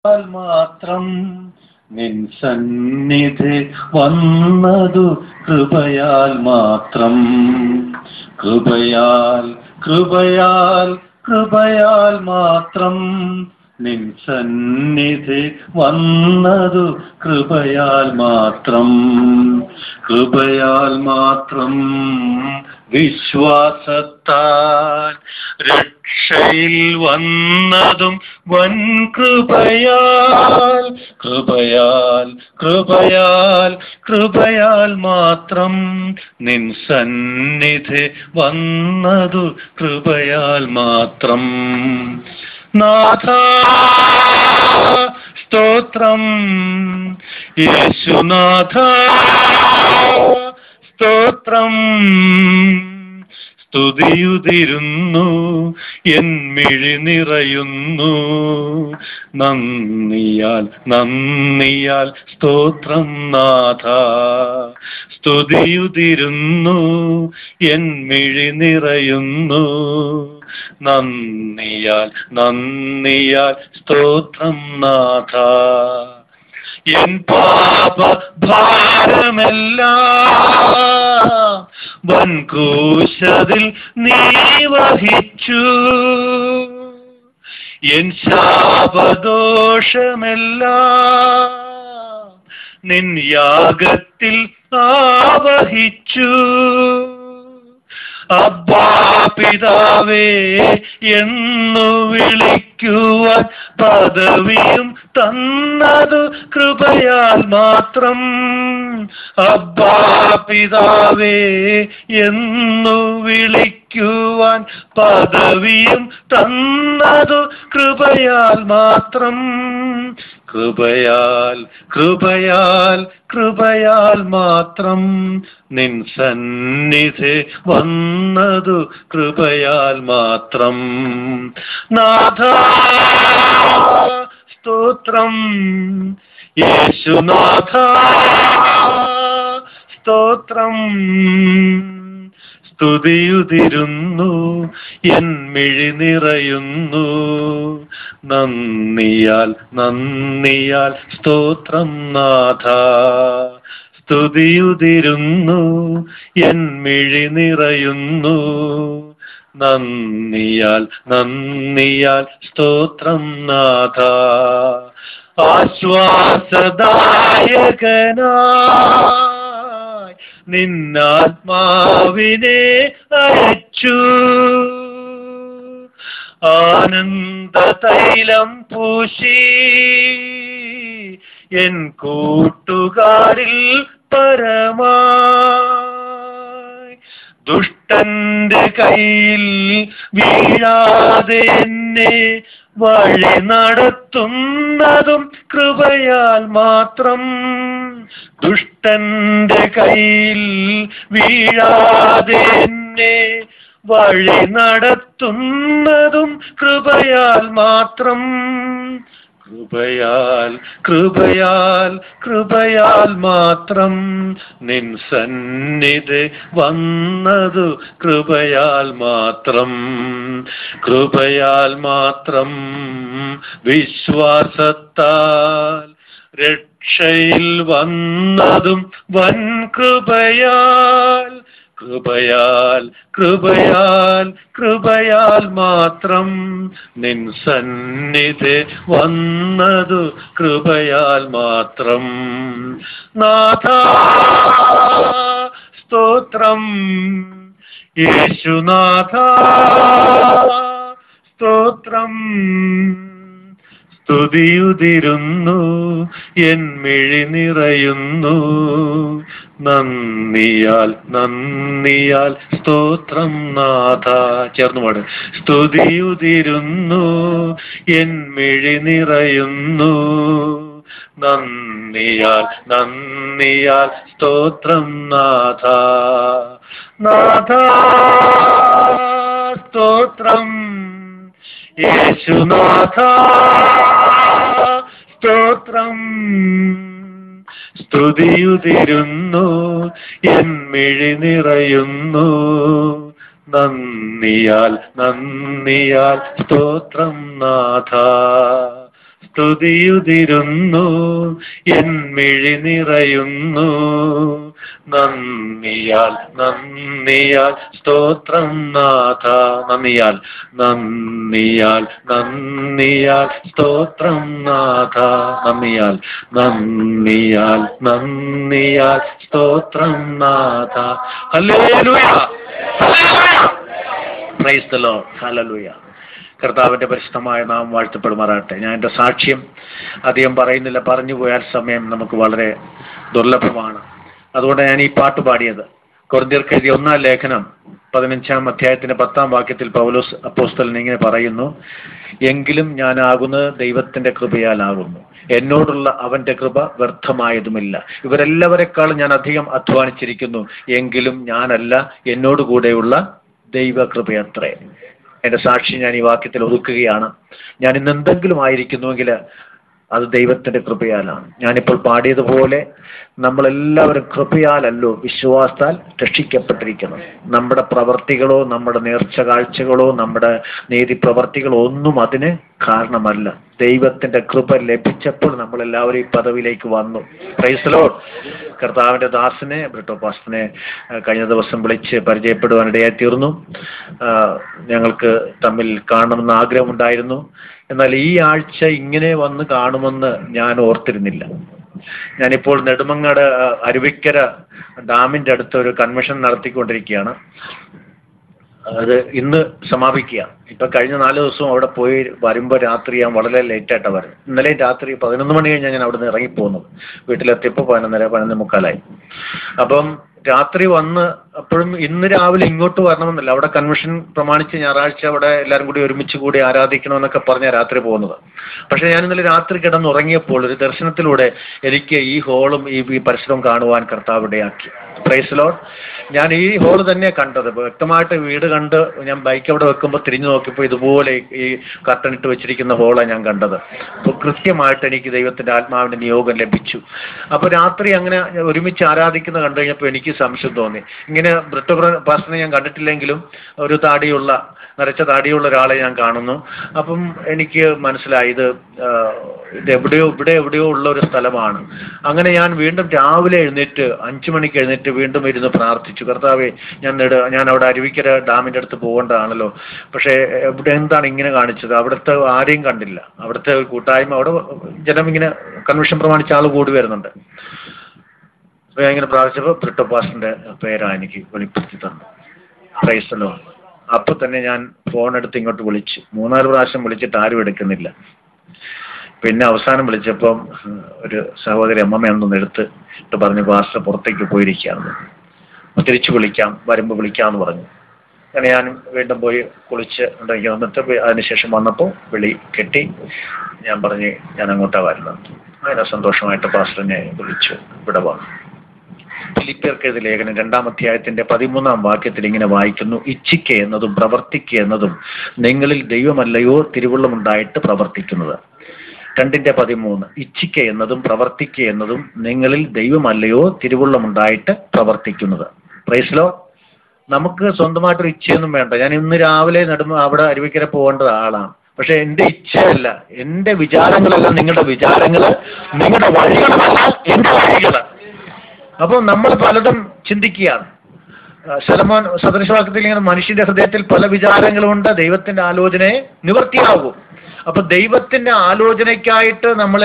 മാത്രം നിൻ സന്നിധി വന്നതു കൃപയാൽ മാത്രം. കൃപയാൽ കൃപയാൽ കൃപയാൽ മാത്രം നിൻ സന്നിധി വന്നതു കൃപയാൽ മാത്രം. കൃപയാൽ മാത്രം വിശ്വാസത്താൽ രക്ഷയിൽ വന്നതും വൻ കൃപയാൽ. കൃപയാൽ കൃപയാൽ കൃപയാൽ മാത്രം നിൻ സന്നിധി വന്നതു കൃപയാൽ മാത്രം. നാഥാ സ്തോത്രം, യേശുനാഥാ സ്തോത്രം. സ്തുതിയുതിരുന്നു എന്മിഴി നിറയുന്നു, നന്ദിയാൽ നന്ദിയാൽ സ്തോത്രം നാഥ. സ്തുതിയുതിരുന്നു എന്മിഴി നിറയുന്നു, നന്ദിയാൽ നന്ദിയാൽ സ്തോത്രം നാഥ. എൻ പാപഭാരമെല്ലാം വൻകൂശതിൽ നീ വഹിച്ചു, എൻ ശാപദോഷമെല്ലാം നിൻ യാഗത്തിൽ ആവഹിച്ചു. അബ്ബാ പിതാവേ എന്നു വിളിക്കുവാൻ പദവിയും തന്നതു കൃപയാൽ മാത്രം. അബ്ബാ പിതാവേ എന്നു വിളിക്കുവാൻ പദവിയും തന്നതു കൃപയാൽ മാത്രം. കൃപയാൽ കൃപയാൽ കൃപയാൽ മാത്രം നിൻ സന്നിധി വന്നതു കൃപയാൽ മാത്രം. നാഥാ സ്തോത്രം, യേശുനാഥാ സ്തോത്രം. സ്തുതിയുതിരുന്നു എന്മിഴി നിറയുന്നു, നന്ദിയാൽ നന്ദിയാൽ സ്തോത്രം നാഥ. സ്തുതിയുതിരുന്നു എന്മിഴി നിറയുന്നു, നന്ദിയാൽ നന്ദിയാൽ സ്തോത്രം നാഥ. ആശ്വാസദായകനായി നിന്നാത്മാവിനെ അയച്ചു, ആനന്ദതൈലം പൂശി എൻ കൂട്ടുകാരിൽ പരമായി. ദുഷ്ടന്റെ കയ്യിൽ വീഴാതെ എന്നെ വഴി നടത്തുന്നതും കൃപയാൽ മാത്രം. ദുഷ്ടന്റെ കയ്യിൽ വീഴാതെ എന്നെ വഴി നടത്തുന്നതും കൃപയാൽ മാത്രം. കൃപയാൽ കൃപയാൽ കൃപയാൽ മാത്രം നിൻ സന്നിധി വന്നതു കൃപയാൽ മാത്രം. കൃപയാൽ മാത്രം വിശ്വാസത്താൽ രക്ഷയിൽ വന്നതും വൻ കൃപയാൽ. കൃപയാൽ കൃപയാൽ കൃപയാൽ മാത്രം നിൻ സന്നിധി വന്നതു കൃപയാൽ മാത്രം. നാഥാ സ്തോത്രം, യേശുനാഥാ സ്തോത്രം. സ്തുതിയുതിരുന്നു എന്മിഴി നിറയുന്നു, നന്ദിയാൽ നന്ദിയാൽ സ്തോത്രം നാഥ. ചേർന്ന് പാട്. സ്തുതിയുതിരുന്നു എന്മിഴി നിറയുന്നു, നന്ദിയാൽ നന്ദിയാൽ സ്തോത്രം നാഥ. നാഥ സ്തോത്രം, യേശുനാഥ സ്തോത്രം. സ്തുതിയുതിരുന്നു എന്മിഴി നിറയുന്നു, നന്ദിയാൽ നന്ദിയാൽ സ്തോത്രം നാഥ. സ്തുതിയുതിരുന്നു, എൻ മിഴി നിറയുന്നു. നന്ദിയാൽ നന്ദിയാൽ സ്തോത്രം നാഥ. നന്ദിയാൽ നന്ദിയാൽ നന്ദിയാൽ സ്തോത്രം നാഥ. നന്ദിയാൽ നന്ദിയാൽ നന്ദിയാൽ സ്തോത്രം നാഥ. Hallelujah, hallelujah. Praise the Lord. Hallelujah. കർത്താവിന്റെ പരിശുദ്ധമായ നാമം വാഴ്ത്തപ്പെടുമാറാകട്ടെ. ഞാൻ എൻ്റെ സാക്ഷ്യം അധികം പറയുന്നില്ല, പറഞ്ഞു പോയാൽ സമയം നമുക്ക് വളരെ ദുർലഭമാണ്. അതുകൊണ്ട് ഞാൻ ഈ പാട്ട് പാടിയത്. കൊരിന്ത്യർക്ക് എഴുതിയ 1-ാം ലേഖനം 15-ാം അധ്യായത്തിന്റെ 10-ാം വാക്യത്തിൽ പൗലോസ് അപ്പോസ്തലൻ ഇങ്ങനെ പറയുന്നു: എങ്കിലും ഞാനാകുന്നത് ദൈവത്തിന്റെ കൃപയാലാകുന്നു, എന്നോടുള്ള അവന്റെ കൃപ വ്യർത്ഥമായതുമില്ല. ഇവരെല്ലാവരെക്കാളും ഞാൻ അധികം അധ്വാനിച്ചിരിക്കുന്നു, എങ്കിലും ഞാനല്ല, എന്നോടുകൂടെയുള്ള ദൈവകൃപയത്രേ. എന്റെ സാക്ഷി ഞാൻ ഈ വാക്യത്തിൽ ഒതുക്കുകയാണ്. ഞാൻ ഇന്ന് എന്തെങ്കിലും ആയിരിക്കുന്നുവെങ്കിൽ അത് ദൈവത്തിന്റെ കൃപയാലാണ്. ഞാനിപ്പോൾ പാടിയതുപോലെ നമ്മളെല്ലാവരും കൃപയാലല്ലോ വിശ്വാസത്താൽ രക്ഷിക്കപ്പെട്ടിരിക്കണം. നമ്മുടെ പ്രവർത്തികളോ നമ്മുടെ നേർച്ച കാഴ്ചകളോ നമ്മുടെ നീതി പ്രവർത്തികളോ ഒന്നും അതിന് കാരണമല്ല. ദൈവത്തിന്റെ കൃപ ലഭിച്ചപ്പോൾ നമ്മളെല്ലാവരും ഈ പദവിയിലേക്ക് വന്നു. Praise the Lord. കർത്താവിന്റെ ദാസനെ ബ്രിട്ടോ പാസ്റ്ററിനെ കഴിഞ്ഞ ദിവസം വിളിച്ച് പരിചയപ്പെടുവാനിടയായി തീർന്നു. ഞങ്ങൾക്ക് തമ്മിൽ കാണണമെന്ന് ആഗ്രഹമുണ്ടായിരുന്നു. എന്നാൽ ഈ ആഴ്ച ഇങ്ങനെ വന്ന് കാണുമെന്ന് ഞാൻ ഓർത്തിരുന്നില്ല. ഞാനിപ്പോൾ നെടുമങ്ങാട് അരുവിക്കര ഡാമിന്റെ അടുത്ത് ഒരു കൺവെൻഷൻ നടത്തിക്കൊണ്ടിരിക്കുകയാണ്. അത് ഇന്ന് സമാപിക്കുക. ഇപ്പൊ കഴിഞ്ഞ 4 ദിവസവും അവിടെ പോയി വരുമ്പോൾ രാത്രി ഞാൻ വളരെ ലേറ്റായിട്ടാണ് വരുന്നത്. ഇന്നലെ രാത്രി 11 മണി കഴിഞ്ഞാൽ ഞാൻ അവിടെ നിന്ന് ഇറങ്ങിപ്പോകുന്നത്. വീട്ടിലെത്തിയപ്പോൾ 11:30-11:45. അപ്പം രാത്രി വന്ന് അപ്പോഴും ഇന്ന് രാവിലെ ഇങ്ങോട്ട് വരണമെന്നില്ല. അവിടെ കൺവെൻഷൻ പ്രമാണിച്ച് ഞായറാഴ്ച അവിടെ എല്ലാവരും കൂടി ഒരുമിച്ച് കൂടി ആരാധിക്കണമെന്നൊക്കെ പറഞ്ഞാൽ രാത്രി പോകുന്നത്. പക്ഷെ ഞാൻ ഇന്നലെ രാത്രി കിടന്നുറങ്ങിയപ്പോൾ ഒരു ദർശനത്തിലൂടെ എനിക്ക് ഈ ഹോളും ഈ പരിസരവും കാണുവാൻ കർത്താവ് ഇടയാക്കി. Praise Lord. ഞാൻ ഈ ഹോള് തന്നെ കണ്ടത്. വ്യക്തമായിട്ട് വീട് കണ്ട് ഞാൻ ബൈക്ക് അവിടെ വെക്കുമ്പോൾ തിരിഞ്ഞു നോക്കിയപ്പോൾ ഇതുപോലെ ഈ കർട്ടൻ ഇട്ട് വെച്ചിരിക്കുന്ന ഹോളാണ് ഞാൻ കണ്ടത്. അപ്പോൾ കൃത്യമായിട്ട് എനിക്ക് ദൈവത്തിന്റെ ആത്മാവിന്റെ നിയോഗം ലഭിച്ചു. അപ്പോൾ രാത്രി അങ്ങനെ ഒരുമിച്ച് ആരാധിക്കുന്ന കണ്ടു കഴിഞ്ഞപ്പോൾ എനിക്ക് സംശയം തോന്നി. ഇങ്ങനെ ബ്രിട്ടോ പാസ്റ്ററിനെ ഞാൻ കണ്ടിട്ടില്ലെങ്കിലും ഒരു നരച്ച താടിയുള്ള ഒരാളെ ഞാൻ കാണുന്നു. അപ്പം എനിക്ക് മനസ്സിലായി ഇത് എവിടെയോ ഉള്ള ഒരു സ്ഥലമാണ്. അങ്ങനെ ഞാൻ വീണ്ടും രാവിലെ എഴുന്നേറ്റ് 5 മണിക്ക് എഴുന്നേറ്റ് വീണ്ടും ഇരുന്ന് പ്രാർത്ഥിച്ചു. കർത്താവേ, ഞാൻ അവിടെ അരുവിക്കര ഡാമിന്റെ അടുത്ത് പോകേണ്ടതാണല്ലോ, പക്ഷേ എന്താണ് ഇങ്ങനെ കാണിച്ചത്? അവിടുത്തെ ആരെയും കണ്ടില്ല. അവിടുത്തെ ഒരു കൂട്ടായ്മ, അവിടെ ജനം ഇങ്ങനെ കൺവെൻഷൻ പ്രമാണിച്ച ആൾ കൂടി വരുന്നുണ്ട്. അപ്പൊ ഞാൻ ഇങ്ങനെ പ്രാർത്ഥിച്ചപ്പോൾ ബ്രിട്ടോ പാസ്റ്ററിന്റെ പേരാണ് എനിക്ക് വെളിപ്പെടുത്തി തന്നു. Praise the Lord. അപ്പൊ തന്നെ ഞാൻ ഫോൺ എടുത്ത് ഇങ്ങോട്ട് വിളിച്ചു. 3-4 പ്രാവശ്യം വിളിച്ചിട്ട് ആരും എടുക്കുന്നില്ല. പിന്നെ അവസാനം വിളിച്ചപ്പം ഒരു സഹോദരി അമ്മമ്മയൊന്നും എടുത്ത് പറഞ്ഞു, പാസ്റ്റർ പുറത്തേക്ക് പോയിരിക്കുകയാണ്, തിരിച്ചു വിളിക്കാം, വരുമ്പോൾ വിളിക്കാമെന്ന് പറഞ്ഞു. അങ്ങനെ ഞാൻ വീണ്ടും പോയി കുളിച്ച് വന്നിട്ട് അതിനുശേഷം വന്നപ്പോൾ വിളി കെട്ടി. ഞാൻ പറഞ്ഞ് ഞാൻ അങ്ങോട്ടാണ് വരുന്നത്. അങ്ങനെ സന്തോഷമായിട്ട് പാസ്റ്ററിനെ വിളിച്ചു ഇവിടെ വന്നു. ഫിലിപ്പിയർക്ക് എഴുതിയ ലേഖനം 2-ാം അധ്യായത്തിന്റെ 13-ാം വാക്യത്തിൽ ഇങ്ങനെ വായിക്കുന്നു: ഇച്ഛിക്ക എന്നതും പ്രവർത്തിക്ക എന്നതും നിങ്ങളിൽ ദൈവമല്ലയോ തിരുവുള്ളമുണ്ടായിട്ട് പ്രവർത്തിക്കുന്നത്. 2:13. ഇച്ഛിക്ക എന്നതും പ്രവർത്തിക്ക എന്നതും നിങ്ങളിൽ ദൈവമല്ലയോ തിരുവുള്ളമുണ്ടായിട്ട് പ്രവർത്തിക്കുന്നത്. Praise Lord. നമുക്ക് സ്വന്തമായിട്ടൊരു ഇച്ഛയൊന്നും വേണ്ട. ഞാൻ ഇന്ന് രാവിലെ അവിടെ അരുവിക്കര പോകേണ്ട ആളാണ്. പക്ഷെ എന്റെ ഇച്ഛയല്ല, എന്റെ വിചാരങ്ങളല്ല നിങ്ങളുടെ വിചാരങ്ങള്, നിങ്ങളുടെ വഴികളല്ല എന്റെ വഴികള്. അപ്പൊ നമ്മൾ പലതും ചിന്തിക്കുകയാണ്. ശലോമോൻ സദൃശവാക്യത്തിൽ ഇങ്ങനെ മനുഷ്യന്റെ ഹൃദയത്തിൽ പല വിചാരങ്ങളുണ്ട്, ദൈവത്തിന്റെ ആലോചനയെ നിവർത്തിയാകും. അപ്പൊ ദൈവത്തിന്റെ ആലോചനയ്ക്കായിട്ട് നമ്മൾ